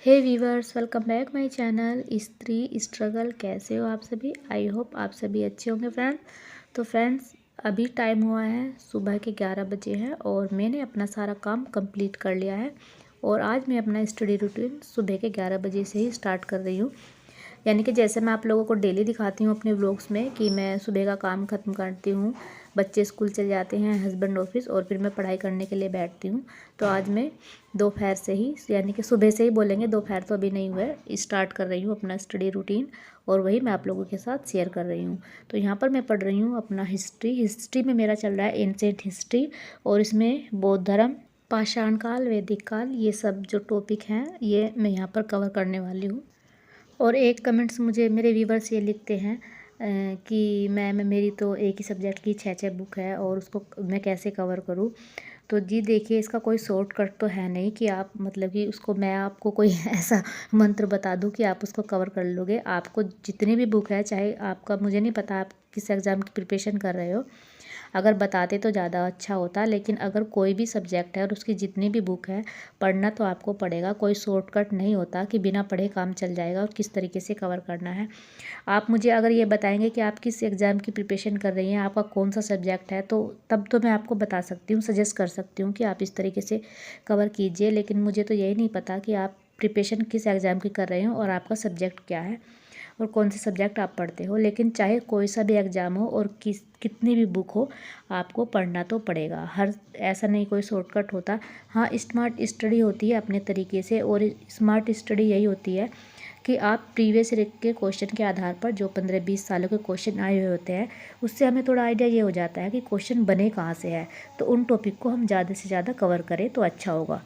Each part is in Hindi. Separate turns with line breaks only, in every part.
Hey viewers, welcome back my channel स्त्री स्ट्रगल। कैसे हो आप सभी? आई होप आप सभी अच्छे होंगे फ्रेंड्स। तो फ्रेंड्स, अभी टाइम हुआ है सुबह के 11 बजे हैं और मैंने अपना सारा काम कंप्लीट कर लिया है। और आज मैं अपना स्टडी रूटीन सुबह के 11 बजे से ही स्टार्ट कर रही हूँ। यानी कि जैसे मैं आप लोगों को डेली दिखाती हूँ अपने व्लॉग्स में कि मैं सुबह का काम ख़त्म करती हूँ, बच्चे स्कूल चले जाते हैं, हस्बैंड ऑफिस, और फिर मैं पढ़ाई करने के लिए बैठती हूँ। तो आज मैं दोपहर से ही, यानी कि सुबह से ही बोलेंगे, दोपहर तो अभी नहीं हुआ है, स्टार्ट कर रही हूँ अपना स्टडी रूटीन। और वही मैं आप लोगों के साथ शेयर कर रही हूँ। तो यहाँ पर मैं पढ़ रही हूँ अपना हिस्ट्री में मेरा चल रहा है एंशिएंट हिस्ट्री। और इसमें बौद्ध धर्म, पाषाण काल, वैदिक काल, ये सब जो टॉपिक हैं ये मैं यहाँ पर कवर करने वाली हूँ। और एक कमेंट्स मुझे मेरे व्यूवर्स ये लिखते हैं कि मैम मेरी तो एक ही सब्जेक्ट की 6 बुक है और उसको मैं कैसे कवर करूँ। तो जी देखिए, इसका कोई शॉर्टकट तो है नहीं कि आप मतलब कि उसको मैं आपको कोई ऐसा मंत्र बता दूं कि आप उसको कवर कर लोगे। आपको जितनी भी बुक है, चाहे आपका, मुझे नहीं पता आप किस एग्ज़ाम की प्रिपरेशन कर रहे हो, अगर बताते तो ज़्यादा अच्छा होता। लेकिन अगर कोई भी सब्जेक्ट है और उसकी जितनी भी बुक है, पढ़ना तो आपको पड़ेगा। कोई शॉर्टकट नहीं होता कि बिना पढ़े काम चल जाएगा और किस तरीके से कवर करना है। आप मुझे अगर ये बताएंगे कि आप किस एग्ज़ाम की प्रिपरेशन कर रही हैं, आपका कौन सा सब्जेक्ट है, तो तब तो मैं आपको बता सकती हूँ, सजेस्ट कर सकती हूँ कि आप इस तरीके से कवर कीजिए। लेकिन मुझे तो यही नहीं पता कि आप प्रिपरेशन किस एग्ज़ाम की कर रहे हो और आपका सब्जेक्ट क्या है और कौन से सब्जेक्ट आप पढ़ते हो। लेकिन चाहे कोई सा भी एग्ज़ाम हो और कितनी भी बुक हो, आपको पढ़ना तो पड़ेगा। हर ऐसा नहीं कोई शॉर्टकट होता। हाँ, स्मार्ट स्टडी होती है अपने तरीके से। और स्मार्ट स्टडी यही होती है कि आप प्रीवियस ईयर के क्वेश्चन के आधार पर जो 15-20 सालों के क्वेश्चन आए हुए होते हैं, उससे हमें थोड़ा आइडिया ये हो जाता है कि क्वेश्चन बने कहाँ से है। तो उन टॉपिक को हम ज़्यादा से ज़्यादा कवर करें तो अच्छा होगा।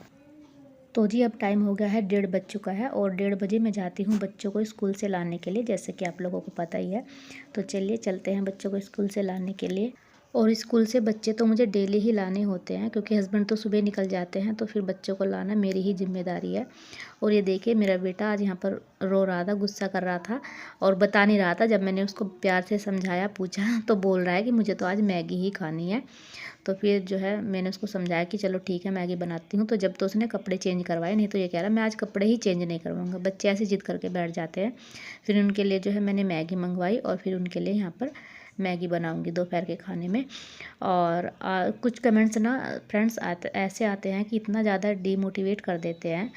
तो जी अब टाइम हो गया है, 1:30 बज चुका है और 1:30 बजे मैं जाती हूँ बच्चों को स्कूल से लाने के लिए, जैसे कि आप लोगों को पता ही है। तो चलिए चलते हैं बच्चों को स्कूल से लाने के लिए। और स्कूल से बच्चे तो मुझे डेली ही लाने होते हैं क्योंकि हस्बैंड तो सुबह निकल जाते हैं, तो फिर बच्चों को लाना मेरी ही जिम्मेदारी है। और ये देखिए, मेरा बेटा आज यहाँ पर रो रहा था, गुस्सा कर रहा था और बता नहीं रहा था। जब मैंने उसको प्यार से समझाया, पूछा, तो बोल रहा है कि मुझे तो आज मैगी ही खानी है। तो फिर जो है मैंने उसको समझाया कि चलो ठीक है, मैगी बनाती हूँ। तो जब तो उसने कपड़े चेंज करवाए, नहीं तो ये कह रहा मैं आज कपड़े ही चेंज नहीं करवाऊँगा। बच्चे ऐसे जिद करके बैठ जाते हैं। फिर उनके लिए जो है मैंने मैगी मंगवाई और फिर उनके लिए यहाँ पर मैगी बनाऊंगी दोपहर के खाने में। और कुछ कमेंट्स ना फ्रेंड्स ऐसे आते हैं कि इतना ज़्यादा डीमोटिवेट कर देते हैं।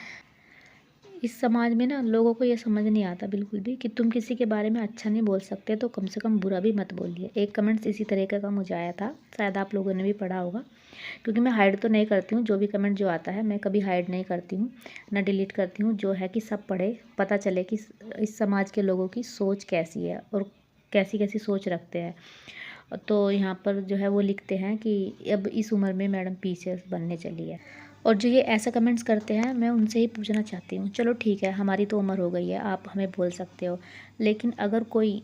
इस समाज में ना लोगों को ये समझ नहीं आता बिल्कुल भी कि तुम किसी के बारे में अच्छा नहीं बोल सकते तो कम से कम बुरा भी मत बोलिए। एक कमेंट्स इसी तरीके का मुझे आया था, शायद आप लोगों ने भी पढ़ा होगा। क्योंकि मैं हाइड तो नहीं करती हूँ, जो भी कमेंट जो आता है मैं कभी हाइड नहीं करती हूँ, ना डिलीट करती हूँ। जो है कि सब पढ़े, पता चले कि इस समाज के लोगों की सोच कैसी है और कैसी कैसी सोच रखते हैं। तो यहाँ पर जो है वो लिखते हैं कि अब इस उम्र में मैडम पीसीएस बनने चली है। और जो ये ऐसा कमेंट्स करते हैं, मैं उनसे ही पूछना चाहती हूँ, चलो ठीक है, हमारी तो उम्र हो गई है, आप हमें बोल सकते हो। लेकिन अगर कोई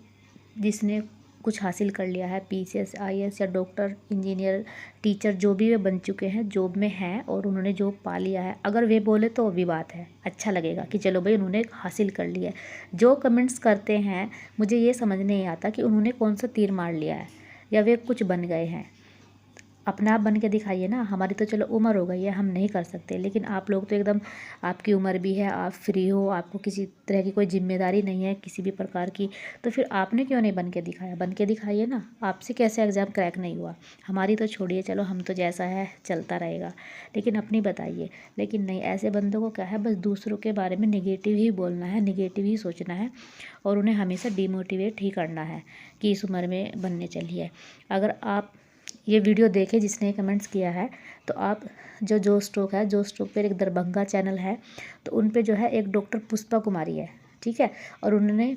जिसने कुछ हासिल कर लिया है, पीसीएस, आईएएस या डॉक्टर, इंजीनियर, टीचर, जो भी वे बन चुके हैं, जॉब में हैं और उन्होंने जॉब पा लिया है, अगर वे बोले तो भी बात है, अच्छा लगेगा कि चलो भाई उन्होंने हासिल कर लिया है। जो कमेंट्स करते हैं, मुझे ये समझ नहीं आता कि उन्होंने कौन सा तीर मार लिया है या वे कुछ बन गए हैं। अपना आप बन के दिखाइए ना। हमारी तो चलो उम्र हो गई है, हम नहीं कर सकते, लेकिन आप लोग तो एकदम, आपकी उम्र भी है, आप फ्री हो, आपको किसी तरह की कोई जिम्मेदारी नहीं है किसी भी प्रकार की, तो फिर आपने क्यों नहीं बन के दिखाया? बन के दिखाइए ना। आपसे कैसे एग्ज़ाम क्रैक नहीं हुआ? हमारी तो छोड़िए, चलो हम तो जैसा है चलता रहेगा, लेकिन अपनी बताइए। लेकिन नहीं, ऐसे बंदों को क्या है, बस दूसरों के बारे में निगेटिव ही बोलना है, निगेटिव ही सोचना है और उन्हें हमेशा डिमोटिवेट ही करना है कि इस उम्र में बनने चलिए। अगर आप ये वीडियो देखे जिसने कमेंट्स किया है, तो आप जो स्ट्रोक है, जो स्ट्रोक पर एक दरभंगा चैनल है, तो उन पे जो है एक डॉक्टर पुष्पा कुमारी है, ठीक है। और उन्होंने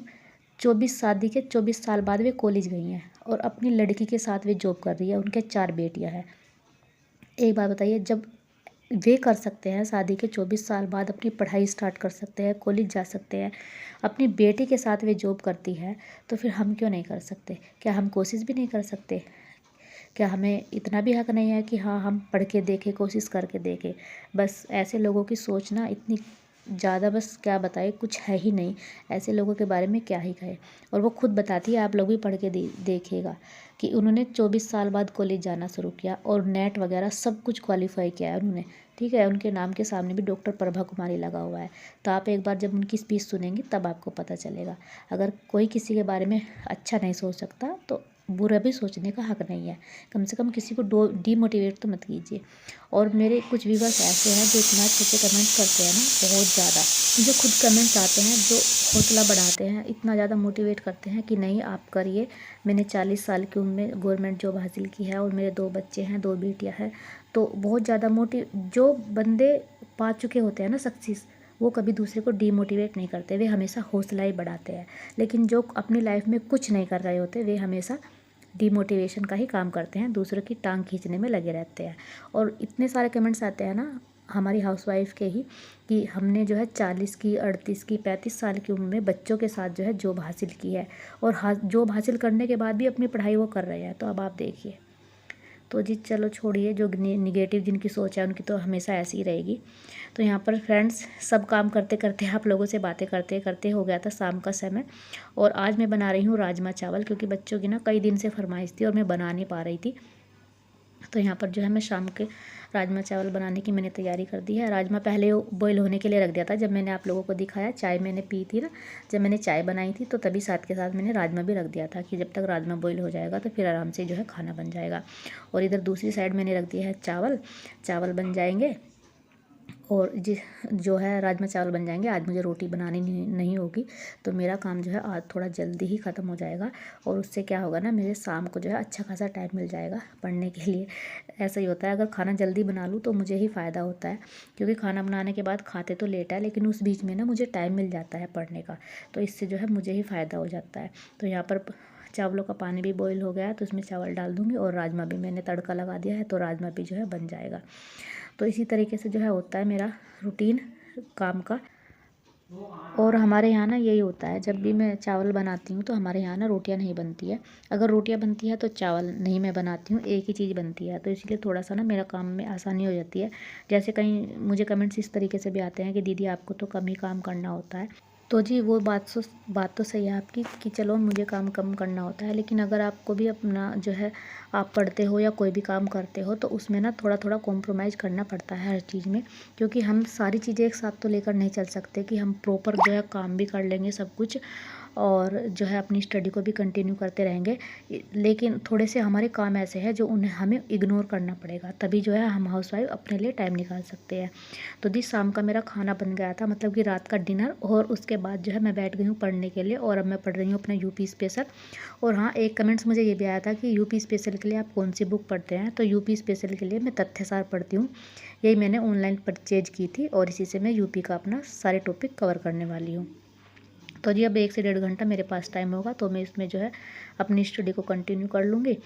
24 साल बाद वे कॉलेज गई हैं और अपनी लड़की के साथ वे जॉब कर रही है। उनके 4 बेटियां हैं। एक बात बताइए, जब वे कर सकते हैं शादी के 24 साल बाद अपनी पढ़ाई स्टार्ट कर सकते हैं, कॉलेज जा सकते हैं, अपनी बेटी के साथ वे जॉब करती है, तो फिर हम क्यों नहीं कर सकते? क्या हम कोशिश भी नहीं कर सकते? क्या हमें इतना भी हक नहीं है कि हाँ हम पढ़ के देखें, कोशिश करके देखें? बस ऐसे लोगों की सोच ना इतनी ज़्यादा, बस क्या बताए, कुछ है ही नहीं। ऐसे लोगों के बारे में क्या ही कहे। और वो खुद बताती है, आप लोग भी पढ़ के देखिएगा कि उन्होंने 24 साल बाद कॉलेज जाना शुरू किया और नेट वगैरह सब कुछ क्वालिफाई किया है उन्होंने। ठीक है। उनके नाम के सामने भी डॉक्टर प्रभा कुमारी लगा हुआ है। तो आप एक बार जब उनकी स्पीच सुनेंगी तब आपको पता चलेगा। अगर कोई किसी के बारे में अच्छा नहीं सोच सकता तो बुरा भी सोचने का हक नहीं है। कम से कम किसी को डीमोटिवेट तो मत कीजिए। और मेरे कुछ व्यूअर्स ऐसे हैं जो इतना अच्छे अच्छे कमेंट्स करते हैं ना, बहुत ज़्यादा, जो खुद कमेंट्स आते हैं, जो हौसला बढ़ाते हैं, इतना ज़्यादा मोटिवेट करते हैं कि नहीं आप करिए। मैंने 40 साल की उम्र में गवर्नमेंट जॉब हासिल की है और मेरे 2 बच्चे हैं, 2 बेटियां हैं। तो बहुत ज़्यादा जो बंदे पा चुके होते हैं ना सक्सेस, वो कभी दूसरे को डीमोटिवेट नहीं करते, वे हमेशा हौसला ही बढ़ाते हैं। लेकिन जो अपनी लाइफ में कुछ नहीं कर रहे होते, वे हमेशा डीमोटिवेशन का ही काम करते हैं, दूसरों की टांग खींचने में लगे रहते हैं। और इतने सारे कमेंट्स आते हैं ना हमारी हाउसवाइफ के ही, कि हमने जो है 40 की, 38 की, 35 साल की उम्र में बच्चों के साथ जो है जॉब हासिल की है, और जॉब हासिल करने के बाद भी अपनी पढ़ाई वो कर रहे हैं। तो अब आप देखिए। तो जी चलो छोड़िए, जो निगेटिव जिनकी सोच है उनकी तो हमेशा ऐसी ही रहेगी। तो यहाँ पर फ्रेंड्स, सब काम करते करते आप लोगों से बातें करते करते हो गया था शाम का समय। और आज मैं बना रही हूँ राजमा चावल, क्योंकि बच्चों की ना कई दिन से फरमाइश थी और मैं बना नहीं पा रही थी। तो यहाँ पर जो है मैं शाम के राजमा चावल बनाने की मैंने तैयारी कर दी है। राजमा पहले बॉईल होने के लिए रख दिया था, जब मैंने आप लोगों को दिखाया चाय मैंने पी थी ना, जब मैंने चाय बनाई थी तो तभी साथ के साथ मैंने राजमा भी रख दिया था कि जब तक राजमा बॉईल हो जाएगा तो फिर आराम से जो है खाना बन जाएगा। और इधर दूसरी साइड मैंने रख दिया है चावल। चावल बन जाएंगे और जो है राजमा चावल बन जाएंगे। आज मुझे रोटी बनानी नहीं होगी, तो मेरा काम जो है आज थोड़ा जल्दी ही ख़त्म हो जाएगा। और उससे क्या होगा ना, मेरे शाम को जो है अच्छा खासा टाइम मिल जाएगा पढ़ने के लिए। ऐसा ही होता है, अगर खाना जल्दी बना लूँ तो मुझे ही फ़ायदा होता है, क्योंकि खाना बनाने के बाद खाते तो लेट है, लेकिन उस बीच में ना मुझे टाइम मिल जाता है पढ़ने का, तो इससे जो है मुझे ही फ़ायदा हो जाता है। तो यहाँ पर चावलों का पानी भी बॉईल हो गया है, तो इसमें चावल डाल दूँगी और राजमा भी मैंने तड़का लगा दिया है, तो राजमा भी जो है बन जाएगा। तो इसी तरीके से जो है होता है मेरा रूटीन काम का। और हमारे यहाँ ना यही होता है, जब भी मैं चावल बनाती हूँ तो हमारे यहाँ ना रोटियाँ नहीं बनती है। अगर रोटियाँ बनती है तो चावल नहीं मैं बनाती हूँ, एक ही चीज़ बनती है, तो इसलिए थोड़ा सा ना मेरा काम में आसानी हो जाती है। जैसे कहीं मुझे कमेंट्स इस तरीके से भी आते हैं कि दीदी आपको तो कम ही काम करना होता है। तो जी वो बात तो सही है आपकी कि चलो मुझे काम कम करना होता है, लेकिन अगर आपको भी अपना जो है आप पढ़ते हो या कोई भी काम करते हो तो उसमें ना थोड़ा थोड़ा कॉम्प्रोमाइज़ करना पड़ता है हर चीज़ में, क्योंकि हम सारी चीज़ें एक साथ तो लेकर नहीं चल सकते कि हम प्रॉपर जो है काम भी कर लेंगे सब कुछ और जो है अपनी स्टडी को भी कंटिन्यू करते रहेंगे। लेकिन थोड़े से हमारे काम ऐसे हैं जो उन्हें हमें इग्नोर करना पड़ेगा, तभी जो है हम हाउसवाइफ अपने लिए टाइम निकाल सकते हैं। तो जी शाम का मेरा खाना बन गया था, मतलब कि रात का डिनर, और उसके बाद जो है मैं बैठ गई हूँ पढ़ने के लिए, और अब मैं पढ़ रही हूँ अपना यूपी स्पेशल। और हाँ, एक कमेंट्स मुझे ये भी आया था कि यूपी स्पेशल के लिए आप कौन सी बुक पढ़ते हैं, तो यूपी स्पेशल के लिए मैं तथ्यसार पढ़ती हूँ। यही मैंने ऑनलाइन परचेज की थी और इसी से मैं यूपी का अपना सारे टॉपिक कवर करने वाली हूँ। तो जी अब 1 से 1.5 घंटा मेरे पास टाइम होगा, तो मैं इसमें जो है अपनी स्टडी को कंटिन्यू कर लूँगी।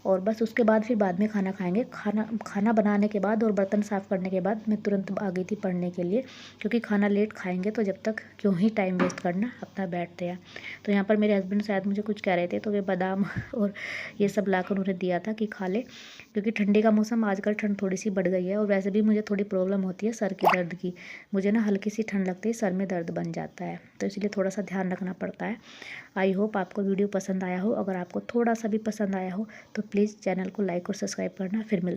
और बस उसके बाद फिर बाद में खाना खाएंगे। खाना बनाने के बाद और बर्तन साफ़ करने के बाद मैं तुरंत आ गई थी पढ़ने के लिए, क्योंकि खाना लेट खाएंगे तो जब तक क्यों ही टाइम वेस्ट करना, अपना बैठते हैं। तो यहाँ पर मेरे हस्बैंड शायद मुझे कुछ कह रहे थे, तो वे बादाम और ये सब लाकर उन्हें दिया था कि खा ले, क्योंकि ठंडी का मौसम, आजकल ठंड थोड़ी सी बढ़ गई है और वैसे भी मुझे थोड़ी प्रॉब्लम होती है सर की दर्द की। मुझे ना हल्की सी ठंड लगती है, सर में दर्द बन जाता है, तो इसलिए थोड़ा सा ध्यान रखना पड़ता है। आई होप आपको वीडियो पसंद आया हो। अगर आपको थोड़ा सा भी पसंद आया हो तो प्लीज़ चैनल को लाइक और सब्सक्राइब करना। फिर मिलते